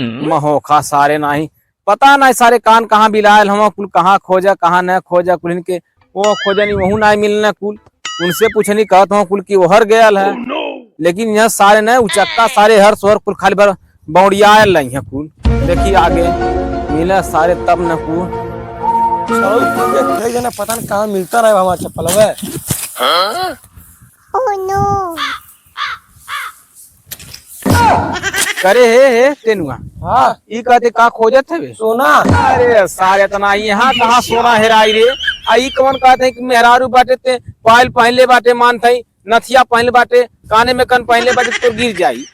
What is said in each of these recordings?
महोखा सारे नाही पता नहीं सारे कान कहाँ बिलायल हम कुल कहाँ खोजा कहाँ न खोजा कुल इनके वो खोजनी वहू नहीं मिलना कुल उनसे पूछनी कहत हूँ कुल की ओहर गयल है लेकिन यह सारे न उचक्का सारे हर सोहर कुल खाली भर बौड़ियाल नहीं है कुल देखिए आगे मिला सारे तब न कुल जना पता नहीं कहाँ मिलता रहा हमारा चप्पल है। करे हे तेनुआ हाँ ई कहते का खोजत है सोना। अरे सारे तना यहाँ कहाँ सोना हेराई रे आई कौन कहते हैं कि मेहरारू बाटे ते पायल पहले बाटे मान थई नथिया पहले बाटे काने में कन पहले बाटे तो गिर जाई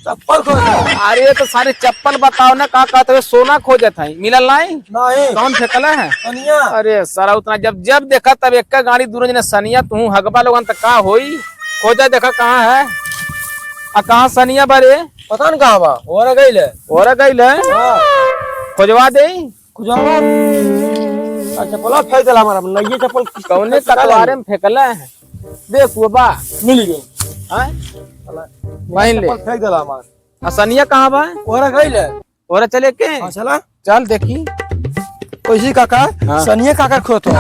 चप्पल खोजा। अरे तो सारे चप्पल बताओ ना का कहते हुए सोना खोजत है मिलल नहीं नहीं कौन फेंकल है सनिया। अरे सारा उतना जब जब देखा तब एक गाड़ी दूर जने सनिया तू हगबा लोगन तक का होई खोजा देखा कहाँ है आ कहाँ सनिया बारे पता नहीं कहाँ बा और गई ले और गई है खोजवा दे खुजा चप्पल फेंक दिला हमारा नई चप्पल कौने कटवारे में फेंकला है देख वो बा मिल गई वहीं ले चप्पल फेंक दिला हमारा। सनिया कहाँ बा और गई ले और चले के चला चल देखी कैसी काका हाँ। सनिया काका खोत हो।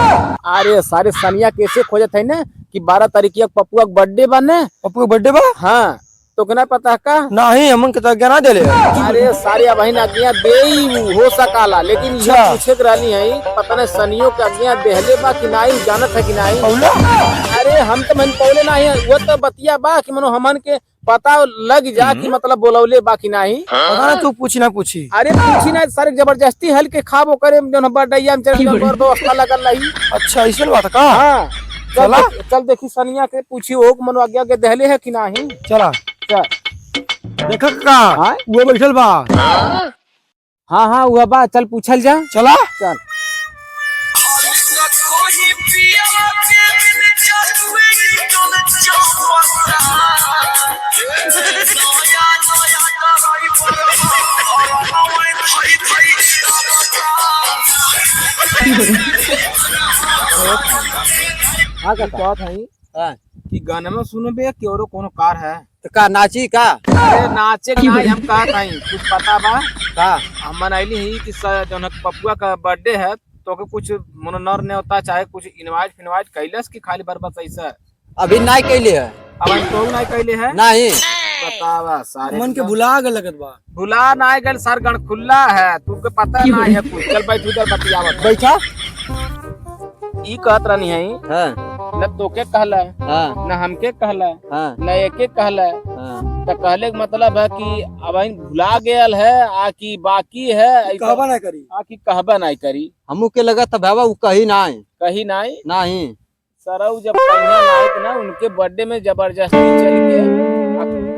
अरे सारे सनिया कैसे खोजत है ना कि 12 तारीख पप्पुआ का बर्थडे बने पप्पू का बर्थडे बा। हाँ तो क्या पता का नहीं हमन के तो आज्ञा ना देले। अरे सारे बहन आज्ञा दे हो सकाला लेकिन यह पूछे के रही है पता नहीं सनियों के आज्ञा देहले बा कि नहीं जानत है कि नहीं अरे हम तो मन पौले नहीं है वो तो बतिया बा कि मनो हमन के पता लग जा कि मतलब बोलौले बा कि नहीं पता तू पूछी ना पूछी। अरे पूछी ना सारे जबरदस्ती हल के खाबो करे जो बर्थडे में चल दोस्त लगल रही। अच्छा ऐसे बात का। हाँ चला चल देखी सनिया के पूछी हो मनो आज्ञा के देहले है कि नहीं चला चल देखा का हाँ? वो बैठल बा। हाँ हाँ हुआ बा चल पूछल जा चला चल हाँ का हाँ। कि गाने में सुने बे कि औरो कोनो कार है तो का नाची का अरे नाचे के नहीं हम कहा था कुछ पता बा का हम मनैली ही कि जौन पप्पुआ का बर्थडे है तो के कुछ मनोनर ने होता चाहे कुछ इनवाइट फिनवाइट कैलस कि खाली बरबस ऐसा अभी नहीं कैले है। अब हम तो नहीं कैले है नहीं बतावा सारे मन के भुला गए लगत बा। भुला नहीं गल सर गण खुला है तुमको पता नहीं है कुछ चल बैठ उधर बतियावत बैठा ई कहत रहनी है हाँ न तोके कहला हाँ न हमके कहला हाँ न एके कहला हाँ तो कहले के मतलब है कि अब भुला गयल है आ कि बाकी है कहबा ना करी आ कि कहबा नहीं करी हमू के लगा था बाबा वो कही नहीं कही नहीं नहीं सरऊ जब कहिया ना आए ना उनके बर्थडे में जबरदस्ती चल के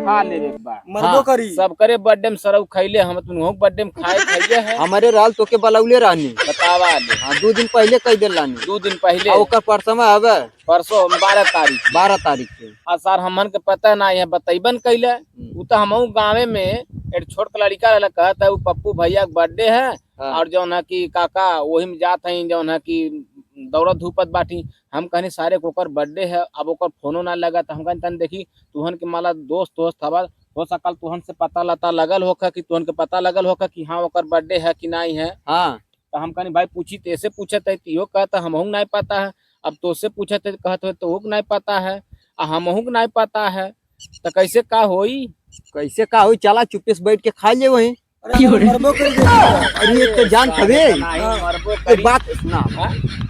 खा ले एक बार मरबो करी सब करे बर्थडे में सरऊ खैले हम तुम बर्थडे में खाए है हमारे राल तो के बलौले रहनी बतावा ले हाँ 2 दिन पहले कह दिल रानी 2 दिन पहले ओकर परसमा हवे परसों 12 तारीख के आ सर हमन के पता नहीं है बतैबन कैले उ तो हम गाँव में एक छोट लड़का रहला कहता है वो पप्पू भैया का बर्थडे है और जो है कि काका वही में जात है जो है कि दौड़त धूपत बाटी हम कहनी सारे कोकर बर्थडे है अब ओकर फोनो ना लगा तो हम कहनी तन देखी तुहन के माला दोस्त हवा हो सकल तुहन से पता लता लगल होकर कि तुहन के पता लगल होकर कि हाँ ओकर बर्थडे है कि नहीं है हाँ तो हम कहनी भाई पूछी तेसे पूछत है तो कहता हमहू नहीं पता है अब तो से पूछत है कहते है तो नहीं पता है हमहू नहीं पता है तो कैसे का होई चला चुपके से बैठ के खा ले वही। अरे तो जान थवे बात सुना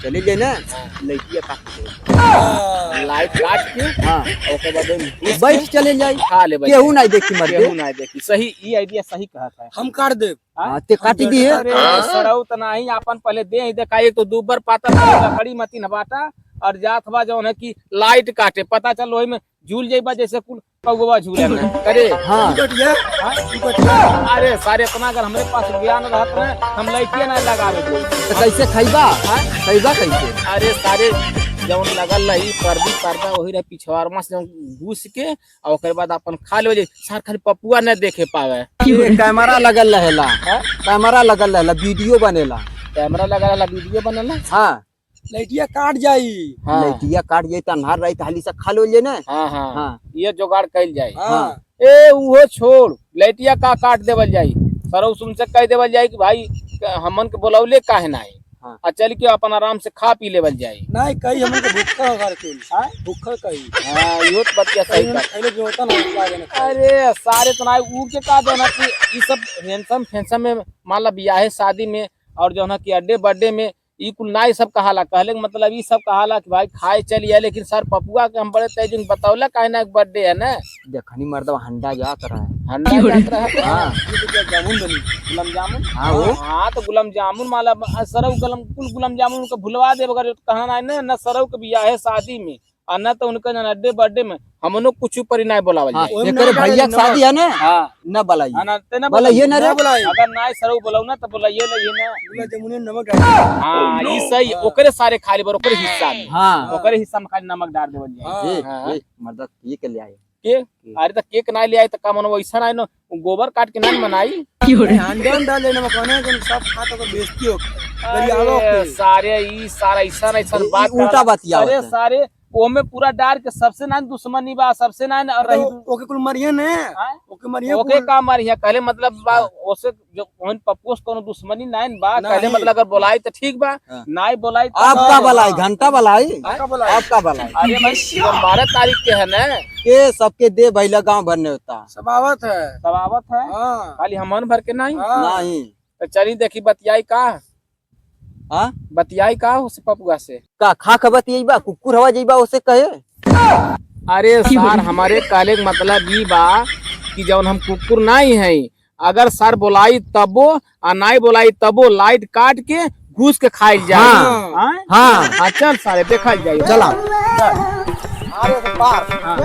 चले जाए ना लड़किया काट लाइट काट के हाँ ओके बाद बैठ चले जाए खा ले केहू नहीं देखी मर केहू नहीं देखी सही ई आइडिया सही कहता है हम काट दे ते काटी दी है। अरे सरऊ त नहीं अपन पहले दे ही देखा एक तो दूबर पाता लकड़ी मती नबाटा और जात बा जो है कि लाइट काटे पता चल वही में झूल जाइबा जैसे कुल कौवा झूले में करे हाँ अरे सारे इतना अगर हमारे पास ज्ञान रहत ना हम लाइटिया नहीं लगावे तो कैसे खैबा कैसे अरे सारे जौन लगल रही पर्दा वही रहे पिछवारमा से घुस के और ओकर बाद अपन खा ले सर खाली पप्पुआ न देखे पावे कैमरा लगल रहेला वीडियो बनेला कैमरा लगा रहला वीडियो बनेला हाँ लैटिया काट जाई हाँ लैटिया काट जाई त अन्हार रही त हाली से खा लो ले ना हाँ हाँ हाँ ये जुगाड़ कैल जाए हाँ ए वो छोड़ लैटिया का काट देवल जाई सर तुमसे कह देवल जाए कि भाई हमन के बोलौले काहे ना हाँ। आ चल के अपन आराम से खा पी लेवल जाए। नहीं कहीं हमन के भूखा घर के हाँ? भूखा कहीं हाँ यो तो बतिया सही कहीं बा। पहले जो होता ना लागे ना खाए। अरे सारे तो ना ऊ के का देना कि ई सब हैंडसम फैंसम में मान ला बियाहे शादी में और जो है कि अड्डे बर्थडे में ई कुल ना ई सब कहाला कहले के मतलब ई सब कहाला कि भाई खाए चलिए, लेकिन सर पपुआ के हम बड़े तेज बतौला काहे ना बर्थडे है ना देखनी मर्दवा हंडा जात रहा है। हंडा यात्रा है। हाँ ये तो जामुन बनी गुलाम जामुन। हाँ वो हाँ तो गुलाम जामुन माला सरऊ कुल गुलाम जामुन को भुलवा दे अगर कहना है ना सरऊ के बियाहे शादी में और न तो उनका अड्डे बर्थडे में हमनो कुछ ऊपर ना बोलावल हाँ जाए। एकर भैया के शादी है ना हाँ न बलाई हाँ ना ते ना बोलाइए ना रे। अगर ना सरऊ बोलाऊ ना तो बोलाइए ना ये ना। गुलाब जामुन में नमक डाल। हाँ ई सही ओकरे सारे खाली बर ओकरे हिस्सा में हाँ ओकरे हिस्सा में खाली नमक डाल देवल जाए। हाँ। मर्दा केक ले आए के अरे तो केक ना ले आई तो का मन वैसा ना न गोबर काट के ना बनाई। अंडन डाल लेना मकाने के सब खा तो बेइज्जती हो गरियालो अरे के सारे ई सारा ऐसा बात उल्टा करला। बतिया अरे सारे ओमे पूरा डार के सबसे ना दुश्मनी बा सबसे ना रही ओके कुल मरिए ने हाँ? ओके मरिए ओके का मारिया कहले मतलब बा ओसे जो ओहन पप्पोस कोनो दुश्मनी नाइन बा कहले मतलब अगर बोलाई तो ठीक बा हाँ। नाई बोलाई तो आपका बलाई घंटा बलाई का बोला आपका बलाई अरे भाई 12 तारीख के है ना के सबके दे भैला गांव भरने होता सबावत है। सवावत है हाँ खाली हमन भर के नहीं हाँ। नहीं तो चली देखी बतियाई का हाँ बतियाई का उसे पपुआ से। का खा खबत यही बा कुकुर हवा जइबा उसे कहे। अरे सर हमारे कहले के मतलब ई बा कि जब हम कुकुर नहीं है अगर सर बोलाई तबो और नहीं बोलाई तबो लाइट काट के घूस के खाई जाए। हाँ। हाँ? हाँ हाँ चल सारे देखा जाए चला अरे तो पार। हाँ।